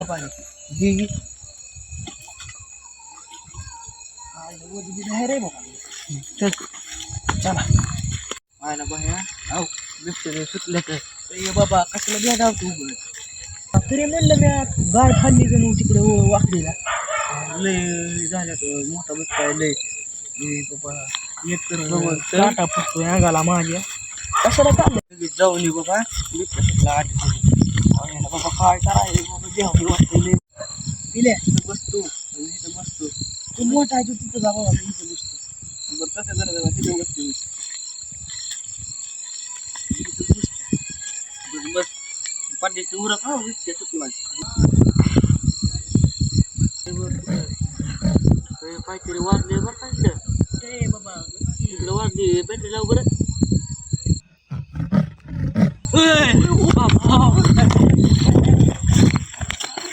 पाणी घे नाही रे बाबा. चल चला आयला बाया. आव बिबटे सुटलं तर ए बाबा कशाला भेटाव तू तरी म्हणलं मी गाड खाल्ली जणू तिकडे वाकडीला लय झाल्या तर मोठा बिबटा लय बाबा. एक तर काटा फुटतोय अंगाला माझ्या कशाला चाललं जाऊन ये बाबा. बिबट्या सुटला आठ बाबा काय करायचं बाबा देवाला वाटतं लय पिल्या बसतो इथं बसतो तू मोठा आहे तिथं जा बाबा मी इथं बसतो. बरं कसं करायचं तिथं बसतो मी इथं बसतो बस पाठीची उरक हा विकते सुटला काहीतरी वाजले बरं काय बाबा इकडे वाजले बॅटरी लाव बरं.